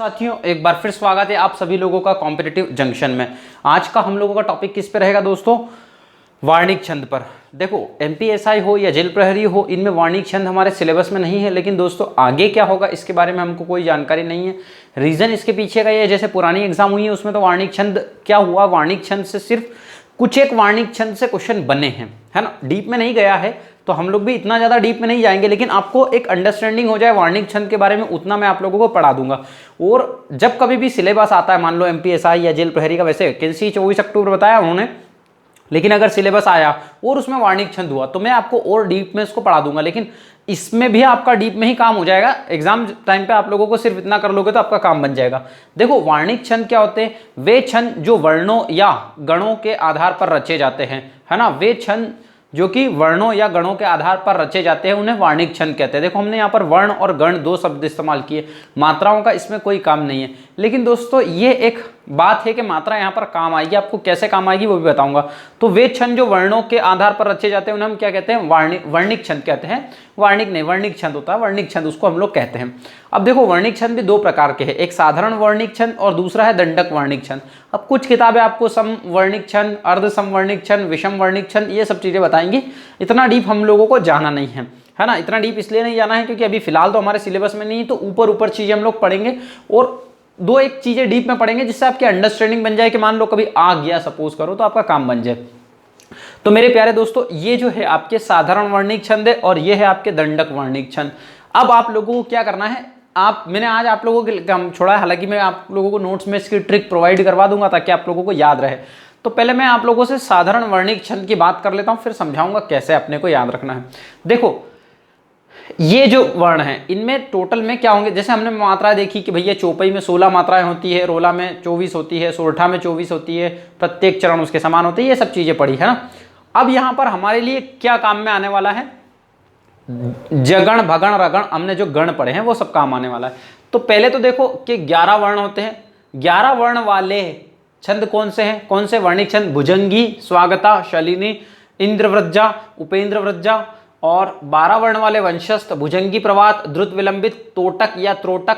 साथियों, एक बार फिर स्वागत है आप सभी लोगों का कॉम्पिटिटिव जंक्शन में। आज का हम लोगों का टॉपिक किस पे रहेगा दोस्तों? वार्णिक छंद पर। देखो, एमपीएसआई हो या जेल प्रहरी हो, इनमें वार्णिक छंद हमारे सिलेबस में नहीं है, लेकिन दोस्तों आगे क्या होगा इसके बारे में हमको कोई जानकारी नहीं है। रीजन इसके पीछे का ये, जैसे पुरानी एग्जाम हुई है उसमें तो वार्णिक छंद क्या हुआ, वार्णिक छंद से सिर्फ कुछ एक वार्णिक छंद से क्वेश्चन बने हैं, है ना, डीप में नहीं गया है। तो हम लोग भी इतना ज़्यादा डीप में नहीं जाएंगे, लेकिन आपको एक अंडरस्टैंडिंग हो जाए वार्णिक छंद के बारे में, उतना मैं आप लोगों को पढ़ा दूंगा। और जब कभी भी सिलेबस आता है, मान लो एमपीएसआई या जेल प्रहरी का, वैसे वैकेंसी 24 अक्टूबर बताया उन्होंने, लेकिन अगर सिलेबस आया और उसमें वार्णिक छंद हुआ तो मैं आपको और डीप में इसको पढ़ा दूंगा। लेकिन इसमें भी आपका डीप में ही काम हो जाएगा, एग्जाम टाइम पे आप लोगों को सिर्फ इतना कर लोगे तो आपका काम बन जाएगा। देखो, वार्णिक छंद क्या होते हैं? वे छंद जो वर्णों या गणों के आधार पर रचे जाते हैं, है ना, वे छंद जो कि वर्णों या गणों के आधार पर रचे जाते हैं उन्हें वार्णिक छंद कहते हैं। देखो, हमने यहाँ पर वर्ण और गण दो शब्द इस्तेमाल किए, मात्राओं का इसमें कोई काम नहीं है। लेकिन दोस्तों ये एक बात है कि मात्रा यहाँ पर काम आएगी, आपको कैसे काम आएगी वो भी बताऊंगा। तो वे छंद जो वर्णों के आधार पर रचे जाते हैं उन्हें हम क्या कहते हैं? वर्णिक छंद कहते हैं। वार्णिक नहीं, वर्णिक छंद होता है, वर्णिक छंद उसको हम लोग कहते हैं। अब देखो, वर्णिक छंद भी दो प्रकार के हैं, एक साधारण वर्णिक छंद और दूसरा है दंडक वर्णिक छंद। अब कुछ किताबें आपको सम वर्णिक छंद, अर्ध सम वर्णिक छंद, विषम वर्णिक छंद, ये सब चीजें बताएंगी। इतना डीप हम लोगों को जाना नहीं है ना, इतना डीप इसलिए नहीं जाना है क्योंकि अभी फिलहाल तो हमारे सिलेबस में नहीं, तो ऊपर ऊपर चीजें हम लोग पढ़ेंगे और दो एक चीजें डीप में पढ़ेंगे जिससे आपकी अंडरस्टैंडिंग बन जाए कि मान लो कभी आ गया सपोज करो तो आपका काम बन जाए। तो मेरे प्यारे दोस्तों, ये जो है आपके साधारण वर्णिक छंद है और ये है आपके दंडक वर्णिक छंद। अब आप लोगों को क्या करना है, मैंने आज आप लोगों के काम छोड़ा है, हालांकि मैं आप लोगों को नोट्स में इसकी ट्रिक प्रोवाइड करवा दूंगा ताकि आप लोगों को याद रहे। तो पहले मैं आप लोगों से साधारण वर्णिक छंद की बात कर लेता हूं, फिर समझाऊंगा कैसे अपने को याद रखना है। देखो, ये जो वर्ण हैं इनमें टोटल में क्या होंगे, जैसे हमने मात्रा देखी कि भैया चौपाई में 16 मात्राएं होती है, रोला में 24 होती है, सोरठा में 24 होती है, प्रत्येक चरण उसके समान होते हैं, ये सब चीजें पढ़ी है ना। अब यहां पर हमारे लिए क्या काम में आने वाला है? जगण भगण रगण, हमने जो गण पढ़े हैं वो सब काम आने वाला है। तो पहले तो देखो कि 11 वर्ण होते हैं। 11 वर्ण वाले छंद कौन से हैं, कौन से वर्णिक छंद? भुजंगी, स्वागता, शलिनी, इंद्रव्रजा, उपेंद्रव्रजा, और 12 वर्ण वाले वंशस्थ, भुजंगी प्रवात, द्रुत विलंबित, तोटक या त्रोटक।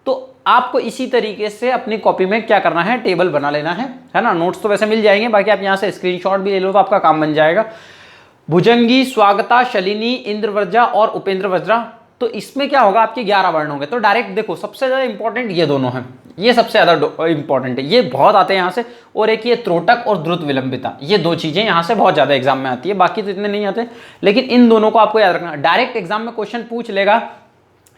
तो आपको इसी तरीके से अपनी कॉपी में क्या करना है, टेबल बना लेना है ना। नोट्स तो वैसे मिल जाएंगे, बाकी आप यहाँ से स्क्रीनशॉट भी ले लो तो आपका काम बन जाएगा। भुजंगी, स्वागता, शलिनी, इंद्रव्रजा और उपेंद्रव्रजा, तो इसमें क्या होगा, आपके 11 वर्ण होंगे। तो डायरेक्ट देखो, सबसे ज्यादा इंपॉर्टेंट ये दोनों हैं, ये सबसे ज्यादा इंपॉर्टेंट है, ये बहुत आते हैं यहाँ से। और एक ये त्रोटक और द्रुत विलंबिता, ये दो चीजें यहाँ से बहुत ज्यादा एग्जाम में आती है, बाकी तो इतने नहीं आते, लेकिन इन दोनों को आपको याद रखना। डायरेक्ट एग्जाम में क्वेश्चन पूछ लेगा,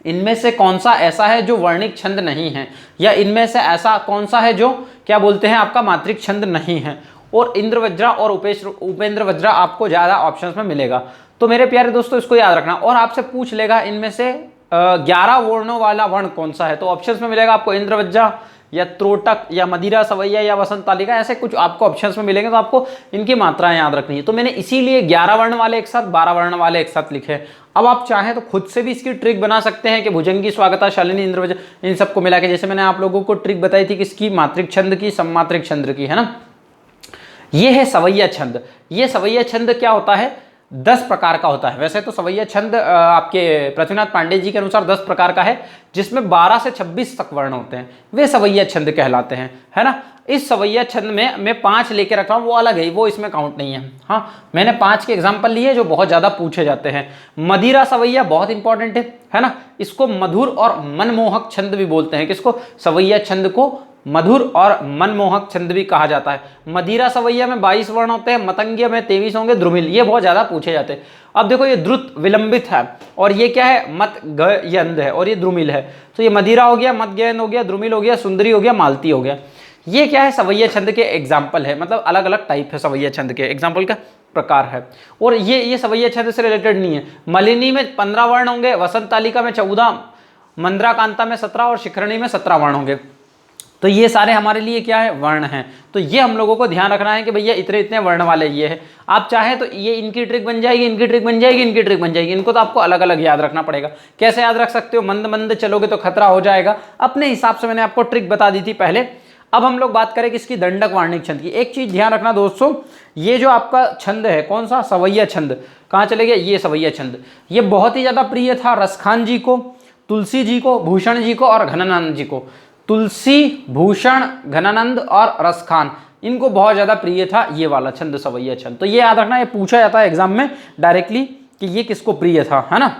इनमें से कौन सा ऐसा है जो वर्णिक छंद नहीं है, या इनमें से ऐसा कौन सा है जो क्या बोलते हैं आपका मात्रिक छंद नहीं है। और इंद्रवज्रा और उपेंद्रवज्रा आपको ज्यादा ऑप्शंस में मिलेगा। तो मेरे प्यारे दोस्तों, इसको याद रखना। और आपसे पूछ लेगा इनमें से 11 वर्णों वाला वर्ण कौन सा है, तो ऑप्शंस में मिलेगा आपको इंद्रवज्जा या त्रोटक या मदिरा सवैया या वसंत तालिका, ऐसे कुछ आपको ऑप्शंस में मिलेंगे। तो आपको इनकी मात्राएं याद रखनी है। तो मैंने इसीलिए 11 वर्ण वाले एक साथ, 12 वर्ण वाले एक साथ लिखे। अब आप चाहें तो खुद से भी इसकी ट्रिक बना सकते हैं कि भुजंगी, स्वागता, शालिनी, इंद्रवज्रा, इन सबको मिला के, जैसे मैंने आप लोगों को ट्रिक बताई थी किसकी, मात्रिक छंद की, सममात्रिक छंद की, है ना। ये है सवैया छंद। ये सवैया छंद क्या होता है, 10 प्रकार का होता है। वैसे तो सवैया छंद आपके पृथ्वीनाथ पांडे जी के अनुसार 10 प्रकार का है, जिसमें 12 से 26 तक वर्ण होते हैं, वे सवैया छंद कहलाते हैं, है ना। इस सवैया छंद में मैं 5 लेके रखा हूं, वो अलग है, वो इसमें काउंट नहीं है। हाँ, मैंने 5 के एग्जाम्पल लिए जो बहुत ज्यादा पूछे जाते हैं। मदिरा सवैया बहुत इंपॉर्टेंट है ना, इसको मधुर और मनमोहक छंद भी बोलते हैं। किसको? सवैया छंद को मधुर और मनमोहक छंद भी कहा जाता है। मदिरा सवैया में 22 वर्ण होते हैं, मतंगिया में 23 होंगे, द्रुमिल, ये बहुत ज्यादा पूछे जाते हैं। अब देखो, ये द्रुत विलंबित है और ये क्या है, मत गयंद है, और ये द्रुमिल है। तो ये मदिरा हो गया, मत गयंद हो गया, द्रुमिल हो गया, सुंदरी हो गया, मालती हो गया। ये क्या है, सवैया छंद के एग्जाम्पल है, मतलब अलग अलग टाइप है सवैया छंद के, एग्जाम्पल का प्रकार है। और ये सवैया छंद से रिलेटेड नहीं है। मलिनी में 15 वर्ण होंगे, वसंत तालिका में 14, मंद्राकांता में 17 और शिखरणी में 17 वर्ण होंगे। तो ये सारे हमारे लिए क्या है, वर्ण हैं। तो ये हम लोगों को ध्यान रखना है कि भैया इतने इतने वर्ण वाले ये है। आप चाहे तो ये इनकी ट्रिक बन जाएगी, इनकी ट्रिक बन जाएगी, इनकी ट्रिक बन जाएगी। इनको तो आपको अलग अलग याद रखना पड़ेगा। कैसे याद रख सकते हो? मंद मंद चलोगे तो खतरा हो जाएगा, अपने हिसाब से मैंने आपको ट्रिक बता दी थी पहले। अब हम लोग बात करें किसकी, दंडक वार्णिक छंद की। एक चीज ध्यान रखना दोस्तों, ये जो आपका छंद है, कौन सा, सवैया छंद, कहाँ चले गया, ये सवैया छंद। ये बहुत ही ज्यादा प्रिय था रसखान जी को, तुलसी जी को, भूषण जी को और घनानंद जी को। तुलसी, भूषण, घनानंद और रसखान, इनको बहुत ज्यादा प्रिय था ये वाला छंद, सवैया छंद। तो ये याद रखना, ये पूछा जाता है एग्जाम में डायरेक्टली कि ये किसको प्रिय था, है ना,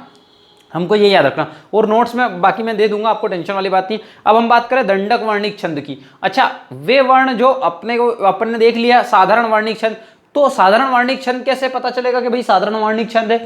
हमको ये याद रखना। और नोट्स में बाकी मैं दे दूंगा आपको, टेंशन वाली बात नहीं। अब हम बात करें दंडक वर्णिक छंद की। अच्छा, वे वर्ण जो अपन ने देख लिया साधारण वर्णिक छंद, तो साधारण वर्णिक छंद कैसे पता चलेगा कि भाई साधारण वर्णिक छंद है?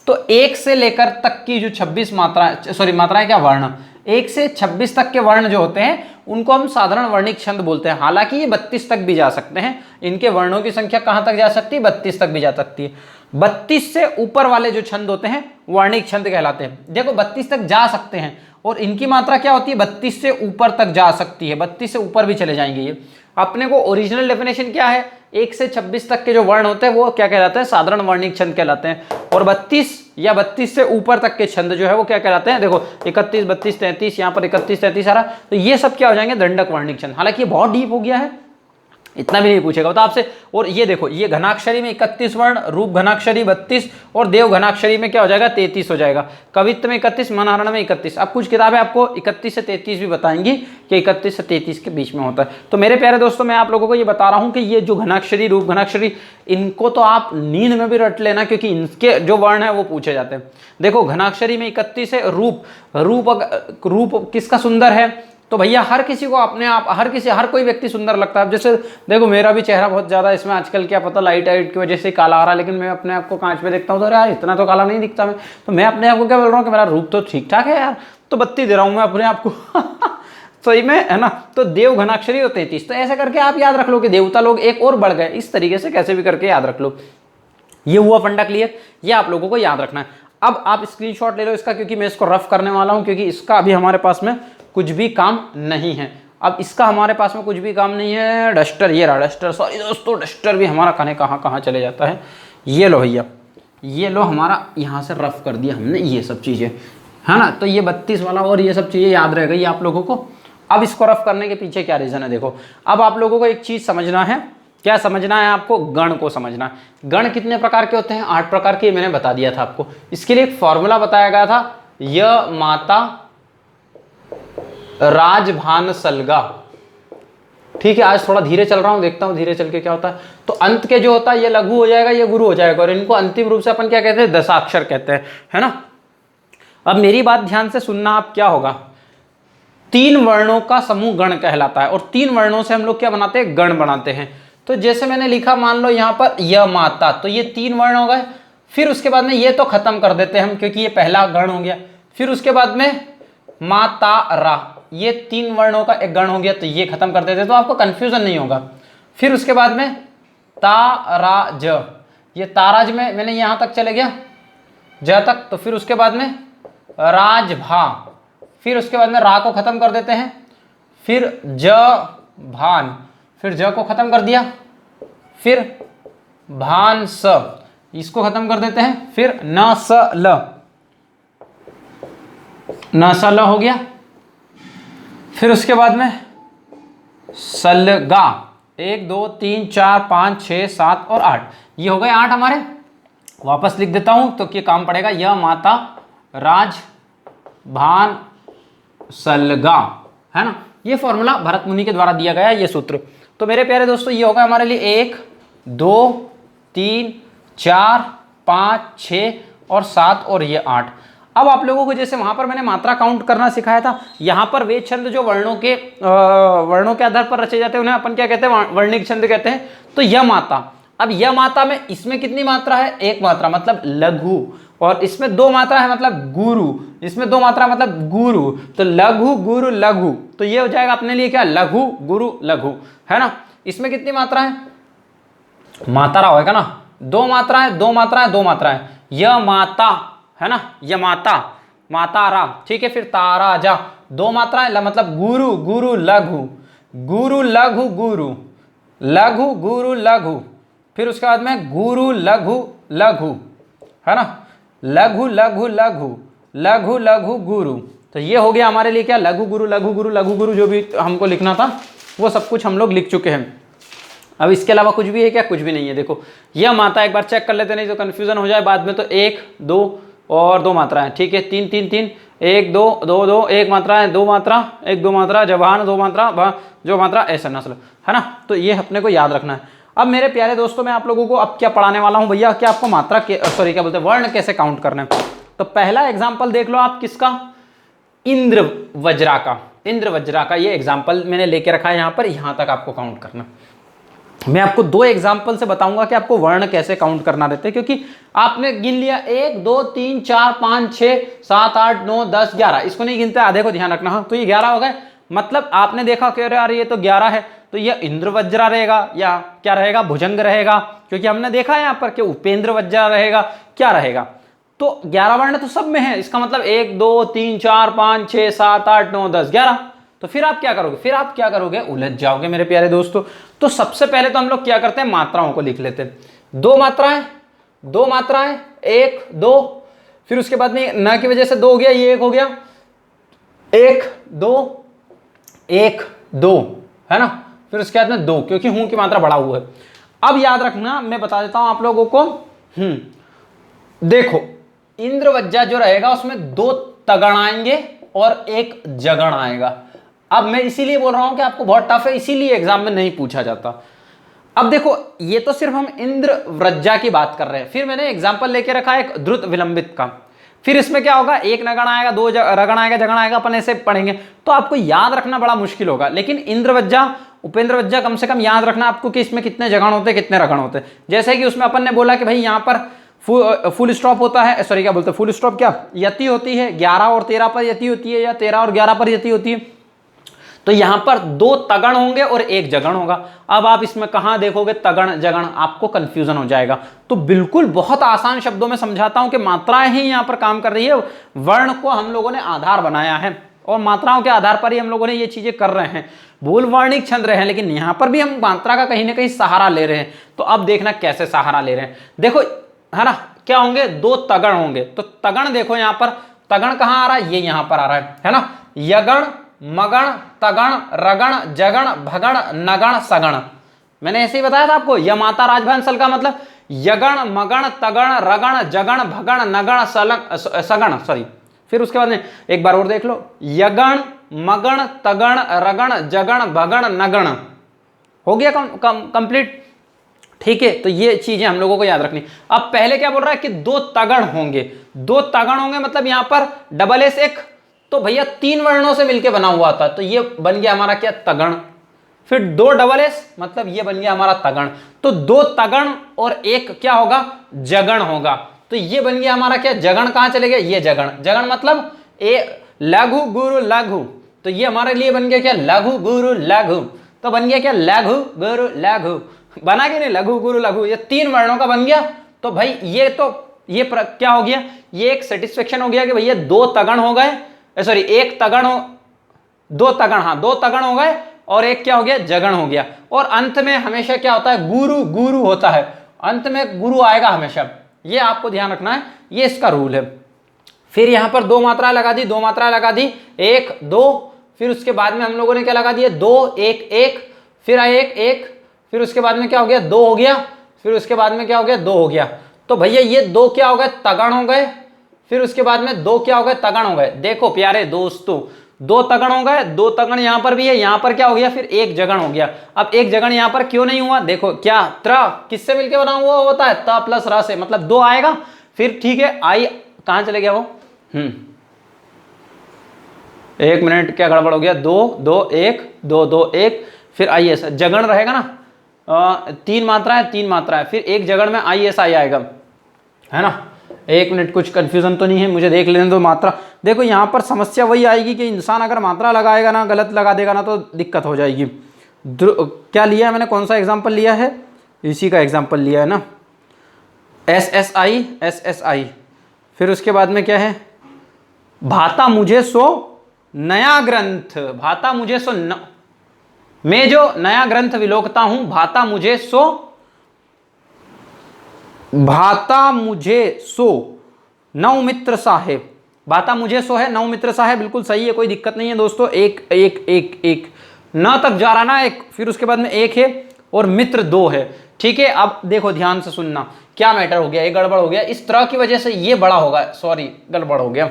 तो 1 से लेकर तक की जो 26 मात्राएं, सॉरी मात्राएं क्या, वर्ण, 1 से 26 तक के वर्ण जो होते हैं उनको हम साधारण वर्णिक छंद बोलते हैं। हालांकि ये 32 तक भी जा सकते हैं, इनके वर्णों की संख्या कहां तक जा सकती है, 32 तक भी जा सकती है। 32 से ऊपर वाले जो छंद होते हैं वर्णिक छंद कहलाते हैं। देखो 32 तक जा सकते हैं और इनकी मात्रा क्या होती है, 32 से ऊपर तक जा सकती है, 32 से ऊपर भी चले जाएंगे ये। अपने को ओरिजिनल डेफिनेशन क्या है, 1 से 26 तक के जो वर्ण होते हैं वो क्या कहलाते हैं, साधारण वर्णिक छंद कहलाते हैं। और 32 या 32 से ऊपर तक के छंद जो है वो क्या कहलाते हैं, देखो 31, 32, 33, यहाँ पर 31, 33 आ रहा, तो ये सब क्या हो जाएंगे, दंडक वर्णिक छंद। हालांकि ये बहुत डीप हो गया है, इतना भी नहीं पूछेगा बता आपसे। और ये देखो, ये घनाक्षरी में 31 वर्ण, रूप घनाक्षरी 32 और देव घनाक्षरी में क्या हो जाएगा, 33 हो जाएगा। कवित्त में 31, मनहरण में 31। अब कुछ किताबें आपको 31 से 33 भी बताएंगी कि 31 से 33 के बीच में होता है। तो मेरे प्यारे दोस्तों, मैं आप लोगों को ये बता रहा हूं कि ये जो घनाक्षरी, रूप घनाक्षरी, इनको तो आप नींद में भी रट लेना, क्योंकि इनके जो वर्ण है वो पूछे जाते हैं। देखो घनाक्षरी में 31 है, रूप किसका सुंदर है, तो भैया हर किसी को अपने आप, हर कोई व्यक्ति सुंदर लगता है। जैसे देखो मेरा भी चेहरा बहुत ज्यादा इसमें आजकल क्या पता लाइट की वजह से काला आ रहा है, लेकिन मैं अपने आप को कांच में देखता हूँ तो यार इतना तो काला नहीं दिखता मैं, तो मैं अपने आप को क्या बोल रहा हूँ कि मेरा रूप तो ठीक ठाक है यार, तो 32 दे रहा हूँ मैं अपने आप को सही में, है ना। तो देव घनाक्षरी और 33, तो ऐसे करके आप याद रख लो कि देवता लोग एक और बढ़ गए, इस तरीके से कैसे भी करके याद रख लो। ये हुआ फंडा क्लियर, ये आप लोगों को याद रखना है। अब आप स्क्रीनशॉट ले लो इसका, क्योंकि मैं इसको रफ करने वाला हूं, क्योंकि इसका अभी हमारे पास में कुछ भी काम नहीं है। अब इसका हमारे पास में कुछ भी काम नहीं है। डस्टर, ये रहा डस्टर, सॉरी दोस्तों, डस्टर भी हमारा कहाँ चले जाता है। ये लो भैया, ये लो, हमारा यहाँ से रफ कर दिया हमने ये सब चीज़ें, है ना। तो ये 32 वाला और ये सब चीज़ें याद रह गई आप लोगों को। अब इसको रफ करने के पीछे क्या रीज़न है, देखो अब आप लोगों को एक चीज़ समझना है। क्या समझना है आपको, गण को समझना है। गण कितने प्रकार के होते हैं, 8 प्रकार के, मैंने बता दिया था आपको। इसके लिए एक फॉर्मूला बताया गया था, य माता राजभान सलगा। ठीक है, आज थोड़ा धीरे चल रहा हूं, देखता हूं धीरे चल के क्या होता है। तो अंत के जो होता है ये लघु हो जाएगा, ये गुरु हो जाएगा, और इनको अंतिम रूप से अपन क्या कहते हैं, दशाक्षर कहते हैं, है ना। अब मेरी बात ध्यान से सुनना, आप क्या होगा, 3 वर्णों का समूह गण कहलाता है, और 3 वर्णों से हम लोग क्या बनाते हैं, गण बनाते हैं। तो जैसे मैंने लिखा, मान लो यहाँ पर य माता, तो ये 3 वर्ण हो गए। फिर उसके बाद में ये तो खत्म कर देते हैं हम, क्योंकि ये पहला गण हो गया। फिर उसके बाद में माता रा, ये 3 वर्णों का एक गण हो गया, तो ये खत्म कर देते, तो आपको कंफ्यूजन नहीं होगा। फिर उसके बाद में ताराज, ये ताराज में मैंने यहां तक चले गया, ज तक। तो फिर उसके बाद में राजभा, फिर उसके बाद में रा को खत्म कर देते हैं। फिर ज भान, फिर ज को खत्म कर दिया। फिर भान स, इसको खत्म कर देते हैं। फिर न स ल, न स ल हो गया। फिर उसके बाद में सलगा, 1 2 3 4 5 6 7 और 8, ये हो गए 8 हमारे। वापस लिख देता हूं तो क्या काम पड़ेगा, यह माता राज भान सलगा, है ना। ये फॉर्मूला भरत मुनि के द्वारा दिया गया ये सूत्र। तो मेरे प्यारे दोस्तों, ये होगा हमारे लिए 1 2 3 4 5 6 और 7 और ये 8। अब आप लोगों को जैसे वहां पर मैंने मात्रा काउंट करना सिखाया था, यहाँ पर वे छंद जो वर्णों के आधार पर रचे जाते हैं उन्हें अपन क्या कहते हैं, वर्णिक छंद कहते हैं। तो यह माता, अब यह माता में इसमें कितनी मात्रा है, 1 मात्रा मतलब लघु, और इसमें 2 मात्रा है मतलब गुरु, इसमें 2 मात्रा मतलब गुरु। तो लघु गुरु लघु, तो ये हो जाएगा अपने लिए क्या, लघु गुरु लघु, है ना। इसमें कितनी मात्रा है, मात्रा होगा ना, 2 मात्रा है, 2 मात्रा है, 2 मात्रा है। यह माता, है ना, यह माता, माता रा, ठीक है। फिर तारा जा, 2 मात्रा है, मतलब गुरु गुरु लघु, गुरु लघु गुरु, लघु गुरु लघु। फिर उसके बाद में गुरु लघु लघु, है ना, लघु लघु लघु, लघु लघु गुरु। तो ये हो गया हमारे लिए क्या, लघु गुरु लघु गुरु लघु गुरु, जो भी हमको लिखना था वो सब कुछ हम लोग लिख चुके हैं। अब इसके अलावा कुछ भी है क्या, कुछ भी नहीं है। देखो यह माता, एक बार चेक कर लेते, नहीं तो कंफ्यूजन हो जाए बाद में। तो 1 2 और 2 मात्राएं, ठीक है, 3 3 3, 1 2 2 2, 1 मात्रा है, 2 मात्रा, 1 2 मात्रा, जवान 2 मात्रा, जो मात्रा ऐसा नस्ल, है ना। तो ये अपने को याद रखना है। अब मेरे प्यारे दोस्तों मैं आप लोगों को अब क्या पढ़ाने वाला हूं भैया, कि आपको मात्रा सॉरी क्या बोलते हैं, वर्ण कैसे काउंट करना है। तो पहला एग्जाम्पल देख लो आप, किसका, इंद्र वज्रा का। इंद्र वज्रा का ये एग्जाम्पल मैंने लेके रखा है यहाँ पर, यहाँ तक आपको काउंट करना। मैं आपको 2 एग्जाम्पल से बताऊंगा कि आपको वर्ण कैसे काउंट करना रहते हैं, क्योंकि आपने गिन लिया 1 2 3 4 5 6 7 8 9 10 11, इसको नहीं गिनते, आधे को ध्यान रखना। हाँ, तो ये 11 हो गए। मतलब आपने देखा कि अरे ये तो 11 है, तो ये इंद्र वज्रा रहेगा या क्या रहेगा, भुजंग रहेगा, क्योंकि हमने देखा है यहाँ पर कि उपेंद्र वज्रा रहेगा, क्या रहेगा। तो 11 वर्ण तो सब में है, इसका मतलब 1 2 3 4 5 6 7 8 9 10 11। तो फिर आप क्या करोगे, फिर आप क्या करोगे, उलझ जाओगे मेरे प्यारे दोस्तों। तो सबसे पहले तो हम लोग क्या करते हैं, मात्राओं को लिख लेते हैं। 2 मात्राएं, 2 मात्राएं, 1 2, फिर उसके बाद में न की वजह से 2 हो गया, ये 1 हो गया, 1 2 1 2, है ना। फिर उसके बाद में 2, क्योंकि हूं की मात्रा बढ़ा हुआ है। अब याद रखना, मैं बता देता हूं आप लोगों को। देखो इंद्र वज्जा जो रहेगा उसमें 2 तगण आएंगे और 1 जगण आएगा। अब मैं इसीलिए बोल रहा हूं कि आपको बहुत टफ है, इसीलिए एग्जाम में नहीं पूछा जाता। अब देखो ये तो सिर्फ हम इंद्र वज्जा की बात कर रहे हैं, फिर मैंने एग्जाम्पल लेके रखा है एक द्रुत विलंबित का। फिर इसमें क्या होगा, 1 नगण आएगा, 2 रगण आएगा, जगण आएगा, अपन ऐसे पढ़ेंगे, तो आपको याद रखना बड़ा मुश्किल होगा। लेकिन इंद्र वज्जा उपेंद्र वज्जा कम से कम याद रखना आपको कि इसमें कितने जगण होते हैं, कितने रगण होते हैं। जैसे कि उसमें अपन ने बोला कि भाई यहाँ पर फुल स्टॉप होता है, सॉरी क्या बोलते हैं, फुल स्टॉप क्या, यति होती है, 11 और 13 पर यति होती है, या 13 और 11 पर यति होती है। तो यहां पर 2 तगण होंगे और 1 जगण होगा। अब आप इसमें कहां देखोगे तगण जगण, आपको कंफ्यूजन हो जाएगा। तो बिल्कुल बहुत आसान शब्दों में समझाता हूं कि मात्राएं ही यहां पर काम कर रही है, वर्ण को हम लोगों ने आधार बनाया है और मात्राओं के आधार पर ही हम लोगों ने ये चीजें कर रहे हैं, भूल वर्णिक छंद रहे हैं, लेकिन यहां पर भी हम मात्रा का कहीं ना कहीं सहारा ले रहे हैं। तो अब देखना कैसे सहारा ले रहे हैं, देखो, है ना, क्या होंगे, 2 तगण होंगे। तो तगण देखो यहां पर, तगण कहां आ रहा है, ये यहां पर आ रहा है ना, यगण मगण तगण रगण जगण भगण नगण सगण। मैंने ऐसे ही बताया था आपको, यमाता राजभंसल का मतलब यगण मगण तगण रगण जगण भगण नगण सगण, सॉरी। फिर उसके बाद में एक बार और देख लो, यगण मगण तगण रगण जगण भगण नगण, हो गया कंप्लीट, ठीक है। तो ये चीजें हम लोगों को याद रखनी। अब पहले क्या बोल रहा है कि 2 तगण होंगे, 2 तगण होंगे, मतलब यहां पर डबल एस एक, तो भैया 3 वर्णों से मिलकर बना हुआ था, तो ये बन गया हमारा क्या, तगण। फिर 2 डबल एस, मतलब ये बन गया हमारा तगण। तो 2 तगण और 1 क्या होगा, जगण होगा। तो ये बन गया हमारा क्या, जगण। कहां चले गए, ये जगण। जगण मतलब लघु गुरु लघु, तो ये हमारे लिए बन गया क्या, लघु गुरु लघु। तो बन गया क्या, लघु गुरु लघु, बना कि नहीं, लघु गुरु लघु, ये 3 वर्णों का बन गया। तो भाई ये तो ये क्या हो गया, ये एक सेटिस्फेक्शन हो गया कि भैया 2 तगण हो गए, सॉरी 1 तगण हो, 2 तगण, हाँ 2 तगण हो गए और 1 क्या हो गया, जगण हो गया। और अंत में हमेशा क्या होता है, गुरु गुरु होता है, अंत में गुरु आएगा हमेशा, ये आपको ध्यान रखना है, ये इसका रूल है। फिर यहां पर 2 मात्राएं लगा दी, 2 मात्राएं लगा दी, 1 2, फिर उसके बाद में हम लोगों ने क्या लगा दिया, 2 1 1, फिर 1 1, फिर उसके बाद में क्या हो गया, 2 हो गया, फिर उसके बाद में क्या हो गया, 2 हो गया। तो भैया ये 2 क्या हो गए, तगण हो गए। फिर उसके बाद में 2 क्या हो गए, तगण हो गए। देखो प्यारे दोस्तों, 2 तगण हो गए, 2 तगण यहां पर भी है, यहां पर क्या हो गया, फिर 1 जगण हो गया। अब 1 जगण यहां पर क्यों नहीं हुआ, देखो क्या, त्र किससे मिलके बना हुआ होता है, त प्लस र से, मतलब 2 आएगा। फिर ठीक है, आई कहां चले गया वो, 1 मिनट, क्या गड़बड़ हो गया, 2 2 1 2 2 1, फिर आई एस, जगण रहेगा ना, 3 मात्राएं 3 मात्राएं, फिर 1 जगण में आई एस आई आएगा, है ना। 1 मिनट, कुछ कंफ्यूजन तो नहीं है, मुझे देख लेने दो मात्रा। देखो यहाँ पर समस्या वही आएगी कि इंसान अगर मात्रा लगाएगा ना, गलत लगा देगा ना, तो दिक्कत हो जाएगी। क्या लिया है मैंने, कौन सा एग्जाम्पल लिया है, इसी का एग्जाम्पल लिया है ना, SSI। फिर उसके बाद में क्या है, भाता मुझे सो नया ग्रंथ, भाता मुझे सो मैं जो नया ग्रंथ विलोकता हूं, भाता मुझे सो, भाता मुझे सो नौ मित्र साहेब, भाता मुझे सो है नौ मित्र साहेब, बिल्कुल सही है, कोई दिक्कत नहीं है दोस्तों। 1 1 1 1 न तक जा रहा ना, 1, फिर उसके बाद में 1 है और मित्र 2 है, ठीक है, अब देखो ध्यान से सुनना, क्या मैटर हो गया, ये गड़बड़ हो गया, इस तरह की वजह से ये बड़ा होगा, सॉरी गड़बड़ हो गया,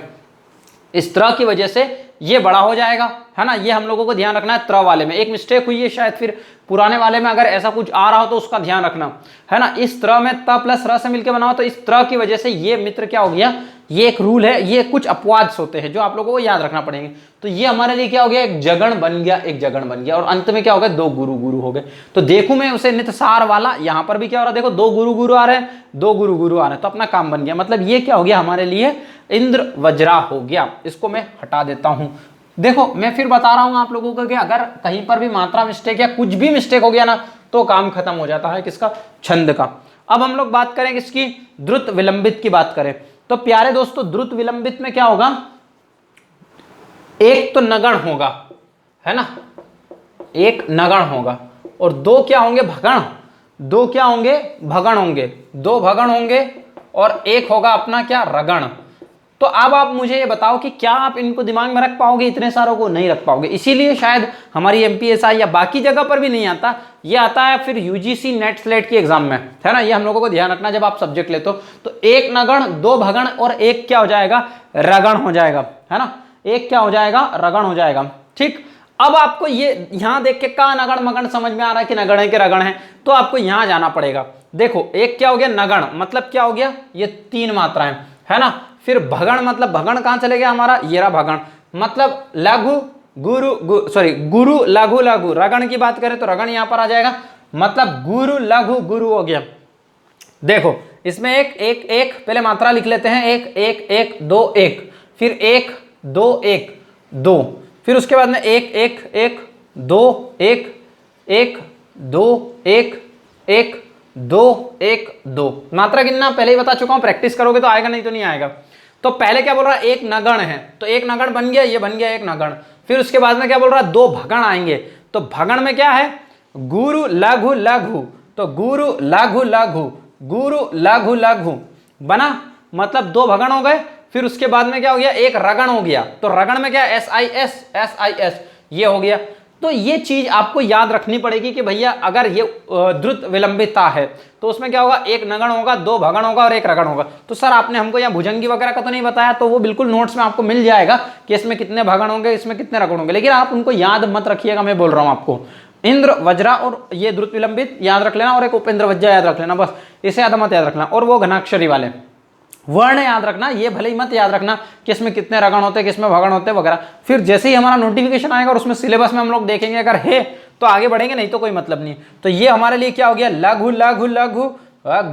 इस तरह की वजह से ये बड़ा हो जाएगा, है ना। ये हम लोगों को ध्यान रखना है। तरह वाले में एक मिस्टेक हुई है शायद, फिर पुराने वाले में अगर ऐसा कुछ आ रहा हो तो उसका ध्यान रखना, है ना। इस तरह में त प्लस र से मिलकर बनाओ, तो इस तरह की वजह से ये मित्र क्या हो गया, ये एक रूल है, ये कुछ अपवाद होते हैं जो आप लोगों को याद रखना पड़ेंगे। तो ये हमारे लिए क्या हो गया, एक जगण बन गया, एक जगण बन गया, और अंत में क्या हो गया, दो गुरु गुरु हो गए। तो देखूं मैं उसे नितसार वाला, यहां पर भी क्या हो रहा है, देखो दो गुरु गुरु आ रहे हैं, दो गुरु गुरु आ रहे हैं, तो अपना काम बन गया। मतलब ये क्या हो गया हमारे लिए, इंद्र वज्रा हो गया। इसको मैं हटा देता हूं। देखो मैं फिर बता रहा हूं आप लोगों को कि अगर कहीं पर भी मात्रा मिस्टेक या कुछ भी मिस्टेक हो गया ना, तो काम खत्म हो जाता है किसका, छंद का। अब हम लोग बात करें किसकी, द्रुत विलंबित की बात करें। तो प्यारे दोस्तों, द्रुत विलंबित में क्या होगा, एक तो नगण होगा, है ना, एक नगण होगा, और दो क्या होंगे, भगण, दो क्या होंगे, भगण होंगे, दो भगण होंगे, और एक होगा अपना क्या, रगण। तो अब आप मुझे ये बताओ कि क्या आप इनको दिमाग में रख पाओगे, इतने सारों को नहीं रख पाओगे। इसीलिए शायद हमारी एमपीएसआई या बाकी जगह पर भी नहीं आता, ये आता है फिर यूजीसी नेट स्लेट की एग्जाम में, है ना। ये हम लोगों को ध्यान रखना जब आप सब्जेक्ट लेते हो। तो एक नगण, दो भगण, और एक क्या हो जाएगा, रगण हो जाएगा, है ना, एक क्या हो जाएगा, रगण हो जाएगा। ठीक, अब आपको ये यहां देख के का नगण मगण समझ में आ रहा है कि नगण है कि रगण है, तो आपको यहां जाना पड़ेगा। देखो एक क्या हो गया, नगण मतलब क्या हो गया, ये तीन मात्राएं, है ना। फिर भगण, मतलब भगण कहां चले गया हमारा, ये रहा भगण, मतलब लघु गुरु सॉरी गुरु लघु लघु। रगण की बात करें तो रगण यहां पर आ जाएगा, मतलब गुरु लघु गुरु हो गया। देखो इसमें एक एक एक पहले मात्रा लिख लेते हैं, एक एक एक दो एक, फिर एक दो एक दो, फिर उसके बाद में एक एक एक दो एक एक दो एक एक दो एक दो। मात्रा गिनना पहले ही बता चुका हूं, प्रैक्टिस करोगे तो आएगा, नहीं तो नहीं आएगा। तो पहले क्या बोल रहा है, एक नगण है, तो एक नगण बन गया, ये बन गया एक नगण। फिर उसके बाद में क्या बोल रहा है, दो भगण आएंगे। तो भगण में क्या है, गुरु लघु लघु, तो गुरु लघु लघु, गुरु लघु लघु बना, मतलब दो भगण हो गए। फिर उसके बाद में क्या हो गया, एक रगण हो गया। तो रगण में क्या, एस आई एस ये हो गया। तो ये चीज आपको याद रखनी पड़ेगी कि भैया अगर ये द्रुत विलंबितता है तो उसमें क्या होगा, एक नगण होगा, दो भगण होगा और एक रगण होगा। तो सर आपने हमको यहाँ भुजंगी वगैरह का तो नहीं बताया, तो वो बिल्कुल नोट्स में आपको मिल जाएगा कि इसमें कितने भगण होंगे, इसमें कितने रगण होंगे, लेकिन आप उनको याद मत रखिएगा, मैं बोल रहा हूँ आपको। इंद्र वज्रा और ये द्रुत विलंबित याद रख लेना, और एक उपेंद्र वज्रा याद रख लेना, बस इसे याद मत याद रखना। और वो घनाक्षरी वाले वर्ण याद रखना, ये भले ही मत याद रखना कि इसमें कितने रगण होते हैं, किसमें भगण होते हैं वगैरह। फिर जैसे ही हमारा नोटिफिकेशन आएगा और उसमें सिलेबस में हम लोग देखेंगे, अगर है तो आगे बढ़ेंगे, नहीं तो कोई मतलब नहीं। तो ये हमारे लिए क्या हो गया, लघु लघु लघु,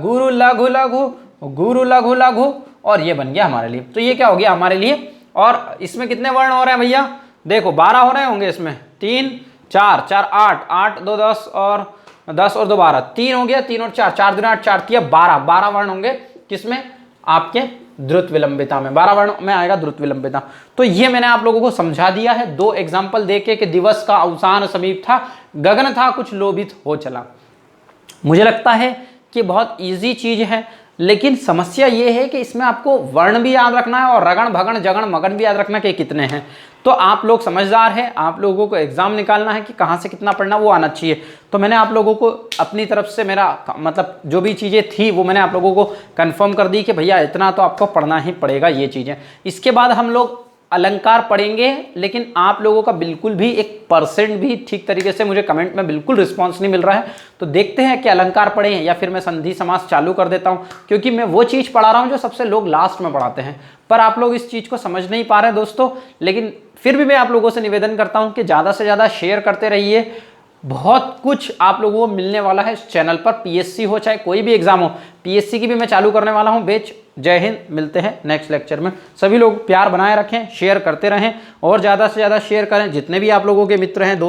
गुरु लघु लघु, गुरु लघु लघु, और ये बन गया हमारे लिए। तो ये क्या हो गया हमारे लिए। और इसमें कितने वर्ण हो रहे हैं भैया, देखो 12 हो रहे होंगे इसमें, 3 4 4 8 8 2 10 और 10 और 2 12, 3 हो गया, 3 और 4 4 दूना 8 4 3 12 वर्ण होंगे किसमें, आपके द्रुत विलंबिता में। 12 वर्ण में आएगा द्रुत विलंबिता। तो ये मैंने आप लोगों को समझा दिया है, दो एग्जाम्पल देके कि दिवस का अवसान समीप था, गगन था कुछ लोभित हो चला। मुझे लगता है कि बहुत इजी चीज है, लेकिन समस्या ये है कि इसमें आपको वर्ण भी याद रखना है और रगण भगण जगण मगन भी याद रखना कि कितने हैं। तो आप लोग समझदार हैं, आप लोगों को एग्जाम निकालना है कि कहाँ से कितना पढ़ना, वो आना चाहिए। तो मैंने आप लोगों को अपनी तरफ से मेरा मतलब जो भी चीज़ें थी वो मैंने आप लोगों को कंफर्म कर दी कि भैया इतना तो आपको पढ़ना ही पड़ेगा ये चीज़ें। इसके बाद हम लोग अलंकार पढ़ेंगे, लेकिन आप लोगों का बिल्कुल भी 1% भी ठीक तरीके से मुझे कमेंट में बिल्कुल रिस्पांस नहीं मिल रहा है। तो देखते हैं कि अलंकार पढ़ें या फिर मैं संधि समास चालू कर देता हूं, क्योंकि मैं वो चीज़ पढ़ा रहा हूं जो सबसे लोग लास्ट में पढ़ाते हैं। पर आप लोग इस चीज़ को समझ नहीं पा रहे दोस्तों। लेकिन फिर भी मैं आप लोगों से निवेदन करता हूँ कि ज़्यादा से ज़्यादा शेयर करते रहिए। बहुत कुछ आप लोगों को मिलने वाला है इस चैनल पर, पीएससी हो चाहे कोई भी एग्जाम हो, पीएससी की भी मैं चालू करने वाला हूं बैच। जय हिंद, मिलते हैं नेक्स्ट लेक्चर में। सभी लोग प्यार बनाए रखें, शेयर करते रहें और ज़्यादा से ज़्यादा शेयर करें। जितने भी आप लोगों के मित्र हैं